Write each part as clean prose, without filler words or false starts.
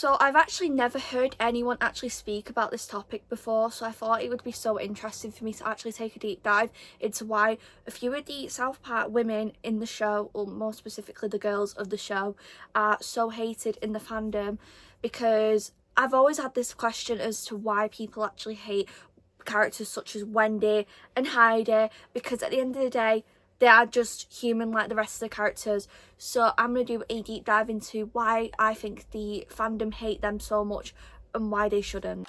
So I've actually never heard anyone actually speak about this topic before, so I thought it would be so interesting for me to actually take a deep dive into why a few of the South Park women in the show, or more specifically the girls of the show, are so hated in the fandom. Because I've always had this question as to why people actually hate characters such as Wendy and Heidi, because at the end of the day they are just human like the rest of the characters. So I'm going to do a deep dive into why I think the fandom hate them so much and why they shouldn't.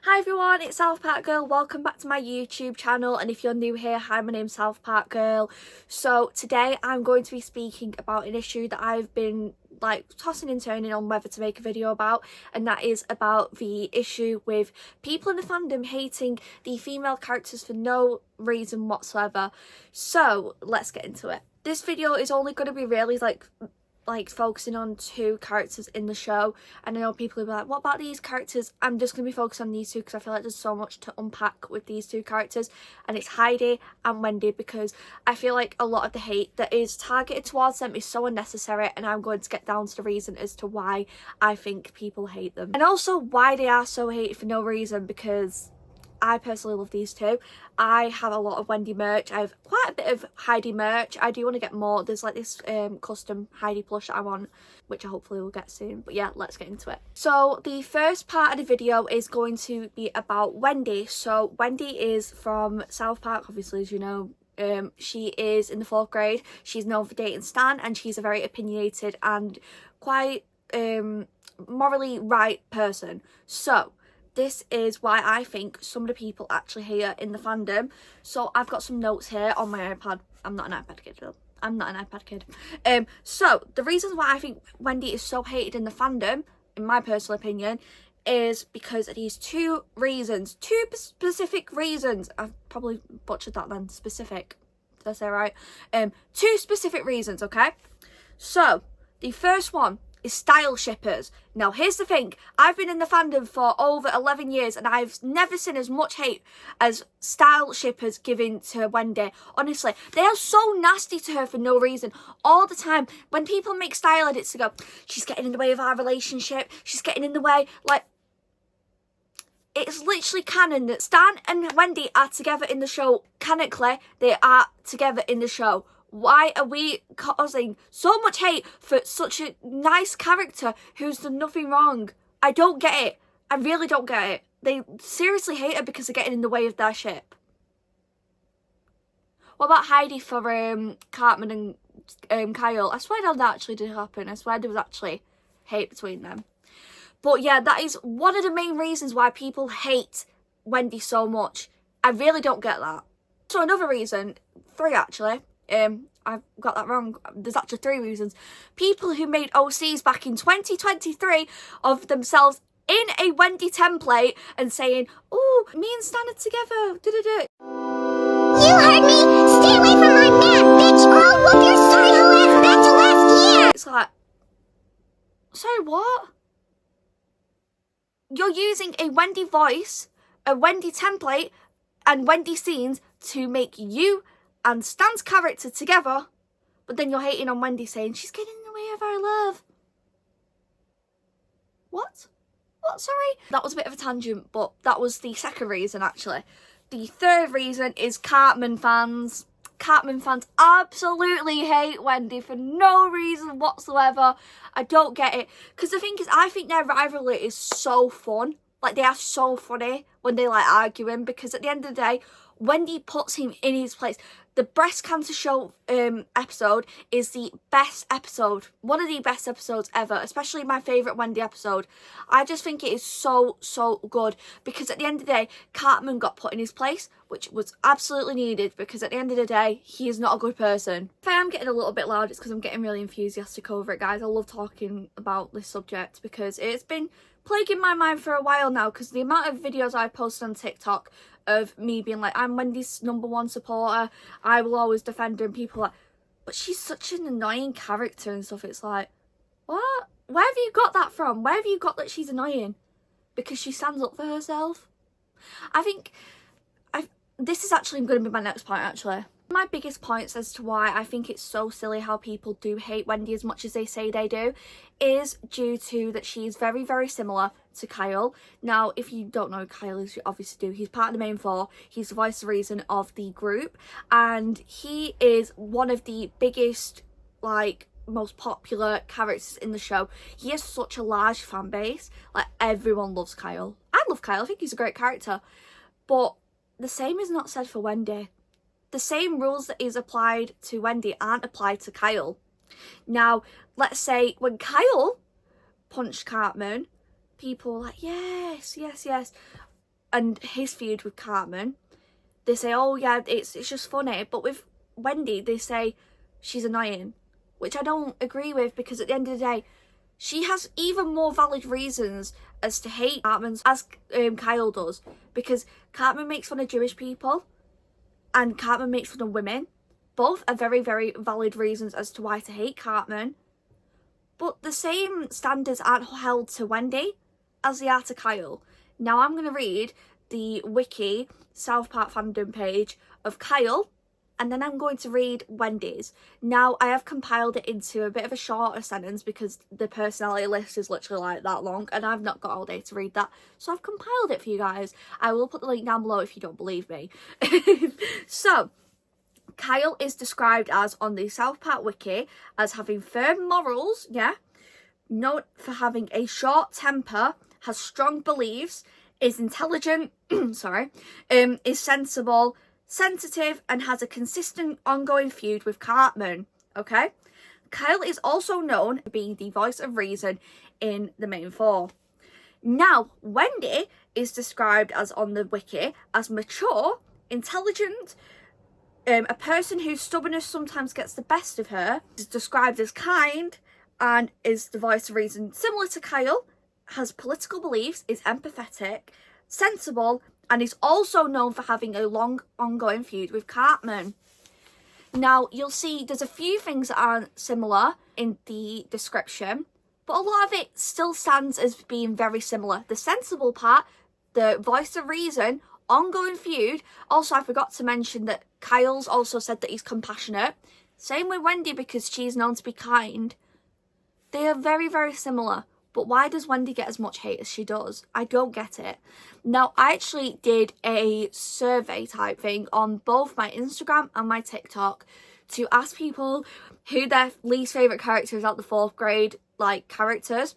Hi everyone, it's South Park Girl. Welcome back to my YouTube channel, and if you're new here, hi, my name's South Park Girl. So today I'm going to be speaking about an issue that I've been tossing and turning on whether to make a video about, and that is about the issue with people in the fandom hating the female characters for no reason whatsoever. So let's get into it. This video is only going to be really focusing on two characters in the show, and I know people will be like, what about these characters? I'm just going to be focused on these two because I feel like there's so much to unpack with these two characters, and it's Heidi and Wendy, because I feel like a lot of the hate that is targeted towards them is so unnecessary, and I'm going to get down to the reason as to why I think people hate them, and also why they are so hated for no reason, because I personally love these two. I have a lot of Wendy merch. I have quite a bit of Heidi merch. I do want to get more. There's like this custom Heidi plush that I want, which I hopefully will get soon. But yeah, let's get into it. So the first part of the video is going to be about Wendy. So Wendy is from South Park, obviously, as you know. She is in the 4th grade. She's known for dating Stan, and she's a very opinionated and quite morally right person. So this is why I think some of the people actually hate her in the fandom. So I've got some notes here on my iPad. I'm not an iPad kid, though. I'm not an iPad kid. So the reasons why I think Wendy is so hated in the fandom, in my personal opinion, is because of these two reasons. Two specific reasons. I've probably butchered that then. Specific. Did I say right? Two specific reasons, okay? So the first one is style shippers. Now here's the thing, I've been in the fandom for over 11 years and I've never seen as much hate as style shippers giving to Wendy. Honestly, they are so nasty to her for no reason all the time. When people make style edits to go, she's getting in the way of our relationship, she's getting in the way, like, it's literally canon that Stan and Wendy are together in the show. Canonically, they are together in the show. Why are we causing so much hate for such a nice character who's done nothing wrong? I don't get it. I really don't get it. They seriously hate her because they're getting in the way of their ship. What about Heidi for Cartman and Kyle? I swear that actually did happen. I swear there was actually hate between them. But yeah, that is one of the main reasons why people hate Wendy so much. I really don't get that. So another reason, 3 actually. I've got that wrong. There's actually 3 reasons. People who made OCs back in 2023 of themselves in a Wendy template and saying, oh, me and Stan are together. Da-da-da. You heard me! Stay away from my map, bitch, or I'll whoop your sorry hoe ass back to last year! It's like, sorry, what? You're using a Wendy voice, a Wendy template, and Wendy scenes to make you and Stan's character together, but then you're hating on Wendy saying she's getting in the way of our love. What? What, sorry? That was a bit of a tangent, but that was the second reason, actually. The third reason is Cartman fans. Cartman fans absolutely hate Wendy for no reason whatsoever. I don't get it. Because the thing is, I think their rivalry is so fun. Like, they are so funny when they, arguing, because at the end of the day, Wendy puts him in his place. The breast cancer show episode is the best episode. One of the best episodes ever. Especially my favourite Wendy episode. I just think it is so, so good. Because at the end of the day, Cartman got put in his place. Which was absolutely needed. Because at the end of the day, he is not a good person. If I am getting a little bit loud, it's because I'm getting really enthusiastic over it, guys. I love talking about this subject. Because it's been plaguing my mind for a while now. Because the amount of videos I post on TikTok of me being like, I'm Wendy's #1 supporter, I will always defend her, and people are like, but she's such an annoying character and stuff. It's like, what? Where have you got that from? Where have you got that she's annoying? Because she stands up for herself? I think this is actually going to be my next point, actually. My biggest points as to why I think it's so silly how people do hate Wendy as much as they say they do is due to that she's very, very similar to Kyle. Now, if you don't know who Kyle is, you obviously do. He's part of the main four. He's the voice of reason of the group, and he is one of the biggest, like, most popular characters in the show. He has such a large fan base. Like, everyone loves Kyle. I love Kyle. I think he's a great character. But the same is not said for Wendy. The same rules that is applied to Wendy aren't applied to Kyle. Now, let's say when Kyle punched Cartman, people were like, yes, yes, yes. And his feud with Cartman, they say, oh yeah, it's just funny. But with Wendy, they say she's annoying, which I don't agree with, because at the end of the day, she has even more valid reasons as to hate Cartman as Kyle does, because Cartman makes fun of Jewish people and Cartman makes fun of women. Both are very, very valid reasons as to why to hate Cartman. But the same standards aren't held to Wendy as they are to Kyle. Now I'm going to read the wiki South Park fandom page of Kyle, and then I'm going to read Wendy's. Now, I have compiled it into a bit of a shorter sentence because the personality list is literally like that long, and I've not got all day to read that. So I've compiled it for you guys. I will put the link down below if you don't believe me. So, Kyle is described as, on the South Park wiki, as having firm morals, yeah, known for having a short temper, has strong beliefs, is intelligent, is sensible, sensitive, and has a consistent ongoing feud with Cartman. Okay, Kyle is also known for being the voice of reason in the main four. Now, Wendy is described as, on the wiki, as mature, intelligent, a person whose stubbornness sometimes gets the best of her, is described as kind, and is the voice of reason similar to Kyle, has political beliefs, is empathetic, sensible, and is also known for having a long ongoing feud with Cartman. Now, you'll see there's a few things that aren't similar in the description, but a lot of it still stands as being very similar. The sensible part, the voice of reason, ongoing feud. Also, I forgot to mention that Kyle's also said that he's compassionate. Same with Wendy, because she's known to be kind. They are very, very similar. But why does Wendy get as much hate as she does? I don't get it. Now, I actually did a survey type thing on both my Instagram and my TikTok to ask people who their least favourite characters out the 4th grade, like, characters.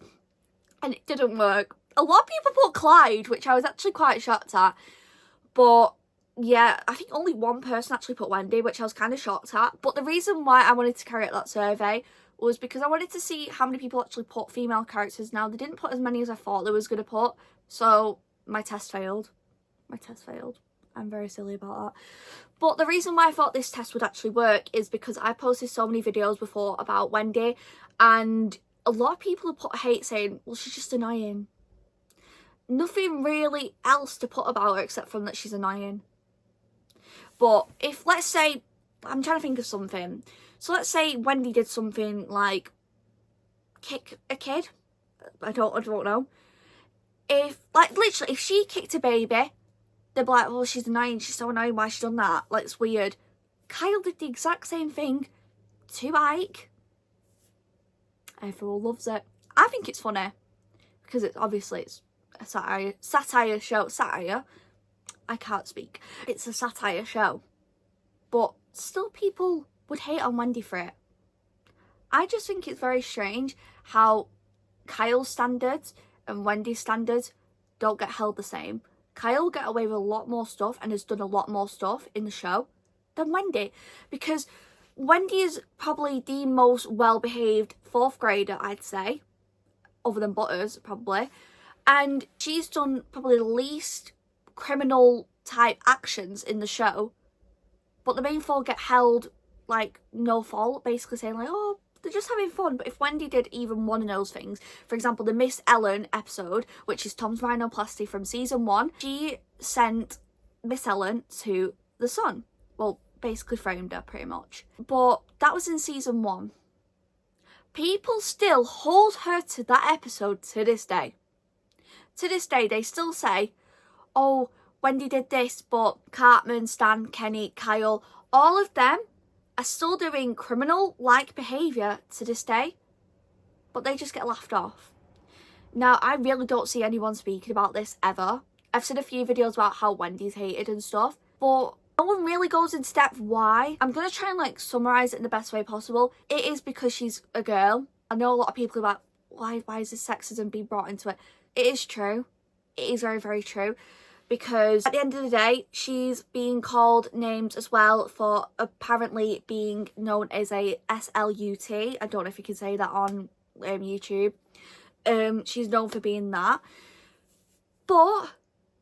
And it didn't work. A lot of people put Clyde, which I was actually quite shocked at. But yeah, I think only one person actually put Wendy, which I was kind of shocked at. But the reason why I wanted to carry out that survey was because I wanted to see how many people actually put female characters. Now, they didn't put as many as I thought they was going to put, so my test failed. I'm very silly about that. But the reason why I thought this test would actually work is because I posted so many videos before about Wendy, and a lot of people have put hate saying, well, she's just annoying. Nothing really else to put about her except from that she's annoying. But if, let's say, I'm trying to think of something. So let's say Wendy did something like kick a kid. I don't know. If, like, literally, if she kicked a baby, they'd be like, well, she's annoying. She's so annoying. Why she done that? Like, it's weird. Kyle did the exact same thing to Ike. Everyone loves it. I think it's funny because it's obviously it's a satire show. Satire. I can't speak. It's a satire show. But still people would hate on Wendy for it. I just think it's very strange how Kyle's standards and Wendy's standards don't get held the same. Kyle get away with a lot more stuff and has done a lot more stuff in the show than Wendy, because Wendy is probably the most well-behaved 4th grader, I'd say, other than Butters probably, and she's done probably the least criminal type actions in the show, but the main 4 get held like no fault, basically saying like, oh, they're just having fun. But if Wendy did even one of those things, for example, the Miss Ellen episode, which is Tom's rhinoplasty from season 1, she sent Miss Ellen to the sun. Well, basically framed her pretty much. But that was in season 1. People still hold her to that episode to this day. To this day, they still say, oh, Wendy did this, but Cartman, Stan, Kenny, Kyle, all of them are still doing criminal-like behaviour to this day, but they just get laughed off. Now, I really don't see anyone speaking about this ever. I've seen a few videos about how Wendy's hated and stuff, but no one really goes into depth why. I'm going to try and like summarise it in the best way possible. It is because she's a girl. I know a lot of people are like, why is this sexism being brought into it? It is true. It is very, very true. Because at the end of the day, she's being called names as well for apparently being known as a SLUT. I don't know if you can say that on YouTube. She's known for being that. But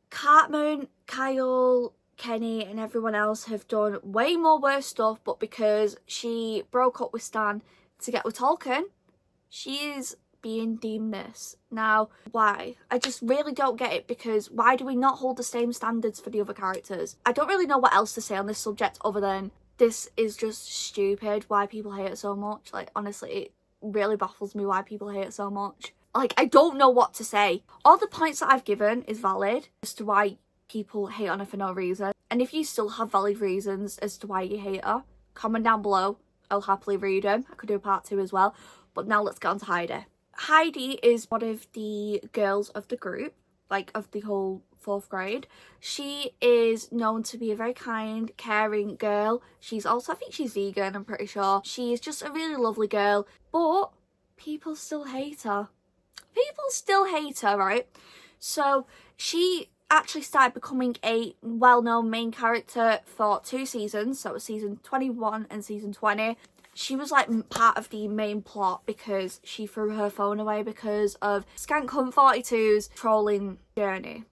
Cartman, Kyle, Kenny and everyone else have done way more worse stuff, but because she broke up with Stan to get with Tolkien, she is being deemed this. Now, why? I just really don't get it, because why do we not hold the same standards for the other characters? I don't really know what else to say on this subject other than this is just stupid, why people hate it so much. Like, honestly, it really baffles me why people hate it so much. Like, I don't know what to say. All the points that I've given is valid as to why people hate on her for no reason. And if you still have valid reasons as to why you hate her, comment down below. I'll happily read them. I could do a part 2 as well. But now let's get on to Heidi. Heidi is one of the girls of the group, like of the whole 4th grade. She is known to be a very kind, caring girl. She's also, I think she's vegan, I'm pretty sure. She's just a really lovely girl, but people still hate her. People still hate her, right? So she actually started becoming a well-known main character for 2 seasons. So it was season 21 and season 20. She was like part of the main plot because she threw her phone away because of Skank Hunt 42's trolling journey,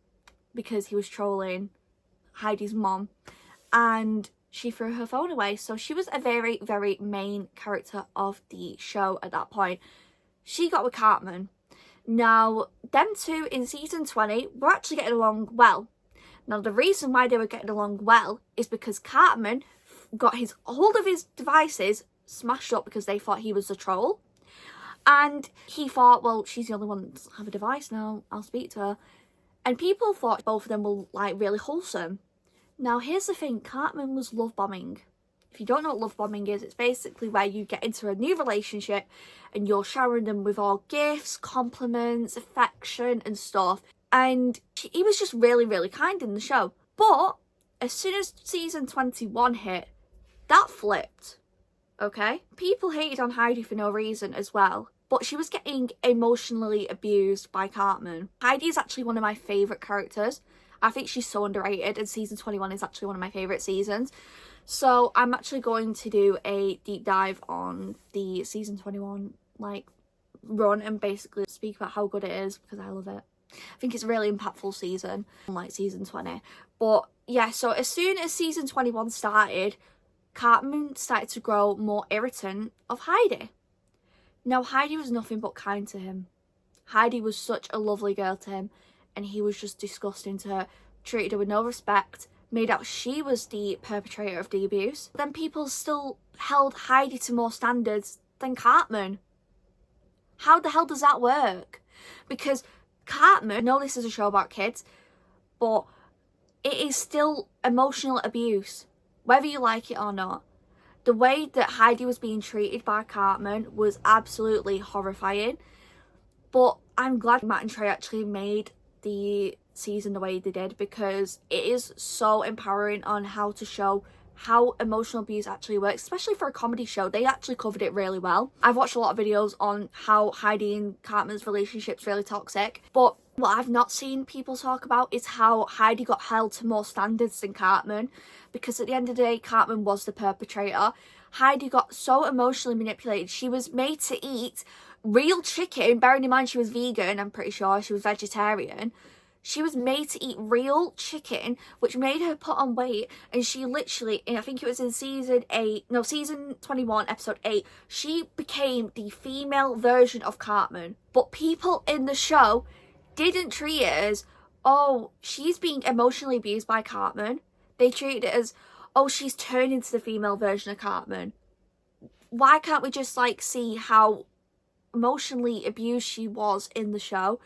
because he was trolling Heidi's mom and she threw her phone away. So she was a very, very main character of the show at that point. She got with Cartman. Now, them two in season 20 were actually getting along well. Now, the reason why they were getting along well is because Cartman got his hold of his devices smashed up because they thought he was a troll. And he thought, well, she's the only one that doesn't have a device now, I'll speak to her. And people thought both of them were like really wholesome. Now, here's the thing, Cartman was love bombing. If you don't know what love bombing is, it's basically where you get into a new relationship and you're showering them with all gifts, compliments, affection and stuff. And he was just really, really kind in the show. But as soon as season 21 hit, that flipped. Okay? People hated on Heidi for no reason as well. But she was getting emotionally abused by Cartman. Heidi is actually one of my favourite characters. I think she's so underrated, and season 21 is actually one of my favourite seasons. So I'm actually going to do a deep dive on the season 21 like run and basically speak about how good it is, because I love it. I think it's a really impactful season, unlike season 20. But yeah, so as soon as season 21 started, Cartman started to grow more irritant of Heidi. Now, Heidi was nothing but kind to him. Heidi was such a lovely girl to him, and he was just disgusting to her, treated her with no respect, made out she was the perpetrator of the abuse. Then people still held Heidi to more standards than Cartman. How the hell does that work? Because Cartman, I know this is a show about kids, but it is still emotional abuse, whether you like it or not. The way that Heidi was being treated by Cartman was absolutely horrifying. But I'm glad Matt and Trey actually made the season the way they did, because it is so empowering on how to show how emotional abuse actually works, especially for a comedy show. They actually covered it really well. I've watched a lot of videos on how Heidi and Cartman's relationship's really toxic, but what I've not seen people talk about is how Heidi got held to more standards than Cartman, because at the end of the day, Cartman was the perpetrator. Heidi got so emotionally manipulated. She was made to eat real chicken, bearing in mind she was vegan, I'm pretty sure she was vegetarian. She was made to eat real chicken, which made her put on weight, and she literally, I think it was in season 21, episode 8, she became the female version of Cartman. But people in the show didn't treat it as, oh, she's being emotionally abused by Cartman. They treated it as, oh, she's turned into the female version of Cartman. Why can't we just like see how emotionally abused she was in the show?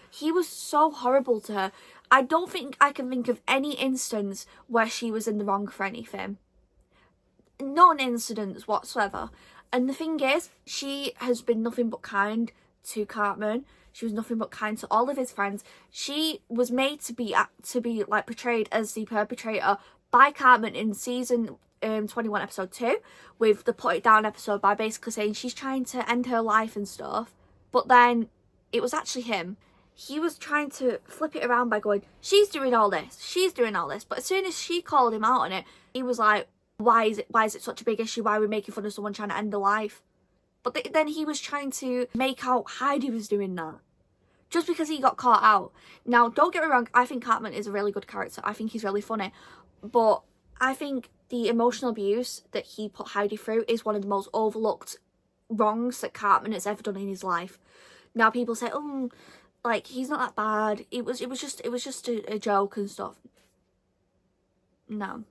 He was so horrible to her. I don't think I can think of any instance where she was in the wrong for anything. Not an incident whatsoever. And the thing is, she has been nothing but kind to Cartman. She was nothing but kind to all of his friends. She was made to be like portrayed as the perpetrator by Cartman in season 21 episode 2 with the Put It Down episode, by basically saying she's trying to end her life and stuff. But then it was actually him. He was trying to flip it around by going, she's doing all this, she's doing all this. But as soon as she called him out on it, he was like, why is it such a big issue? Why are we making fun of someone trying to end a life? But then he was trying to make out Heidi was doing that just because he got caught out. Now, don't get me wrong, I think Cartman is a really good character. I think he's really funny. But I think the emotional abuse that he put Heidi through is one of the most overlooked wrongs that Cartman has ever done in his life. Now, people say, oh, like, he's not that bad. It was just a joke and stuff. No.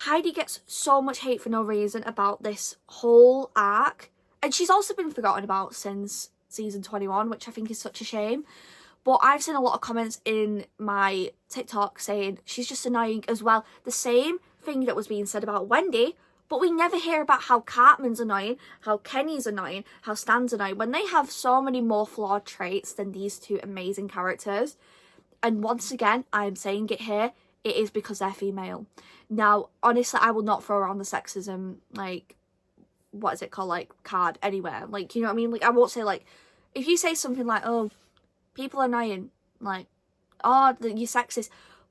Heidi gets so much hate for no reason about this whole arc. And she's also been forgotten about since season 21, which I think is such a shame. But I've seen a lot of comments in my TikTok saying she's just annoying as well. The same thing that was being said about Wendy, but we never hear about how Cartman's annoying, how Kenny's annoying, how Stan's annoying, when they have so many more flawed traits than these two amazing characters. And once again, I'm saying it here, it is because they're female. Now, honestly, I will not throw around the sexism, like, what is it called, like, card anywhere. Like, you know what I mean? Like, I won't say, like, if you say something like, oh, people are annoying, like, oh, you're sexist,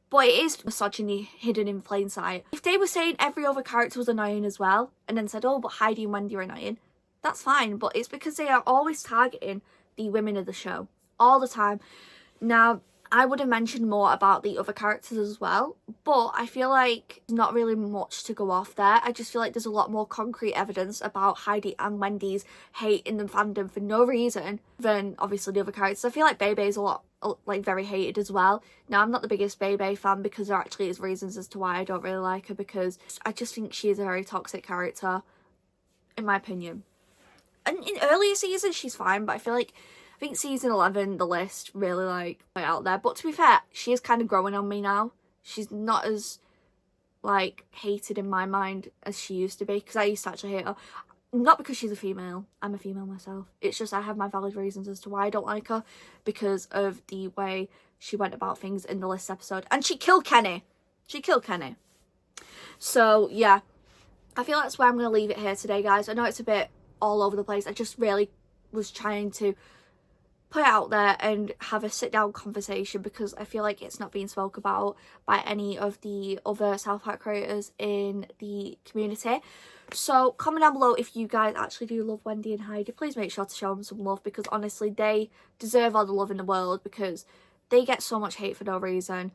but it is misogyny hidden in plain sight. If they were saying every other character was annoying as well, and then said, oh, but Heidi and Wendy are annoying, that's fine, but it's because they are always targeting the women of the show, all the time. Now, I would have mentioned more about the other characters as well, but I feel like there's not really much to go off there. I just feel like there's a lot more concrete evidence about Heidi and Wendy's hate in the fandom for no reason than obviously the other characters. I feel like Bebe's a lot, like, very hated as well. Now, I'm not the biggest Bebe fan because there actually is reasons as to why I don't really like her, because I just think she is a very toxic character, in my opinion. And in earlier seasons, she's fine, but I think season 11, the list really, like, way out there. But to be fair, she is kind of growing on me now. She's not as, like, hated in my mind as she used to be, because I used to actually hate her. Not because she's a female. I'm a female myself. It's just I have my valid reasons as to why I don't like her, because of the way she went about things in the list episode. And she killed Kenny. So, yeah. I feel that's where I'm going to leave it here today, guys. I know it's a bit all over the place. I just really was trying to put it out there and have a sit-down conversation, because I feel like it's not being spoke about by any of the other South Park creators in the community. So comment down below if you guys actually do love Wendy and Heidi. Please make sure to show them some love, because honestly they deserve all the love in the world, because they get so much hate for no reason.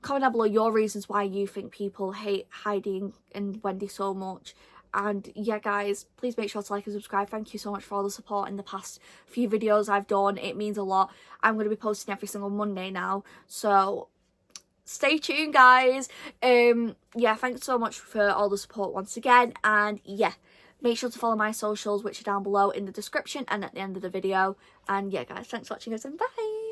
Comment down below your reasons why you think people hate Heidi and Wendy so much. And yeah, guys, please make sure to like and subscribe. Thank you so much for all the support in the past few videos I've done. It means a lot. I'm going to be posting every single Monday now, so stay tuned, guys. Yeah, thanks so much for all the support once again. And yeah, make sure to follow my socials, which are down below in the description and at the end of the video. And yeah, guys, thanks for watching, guys, and bye.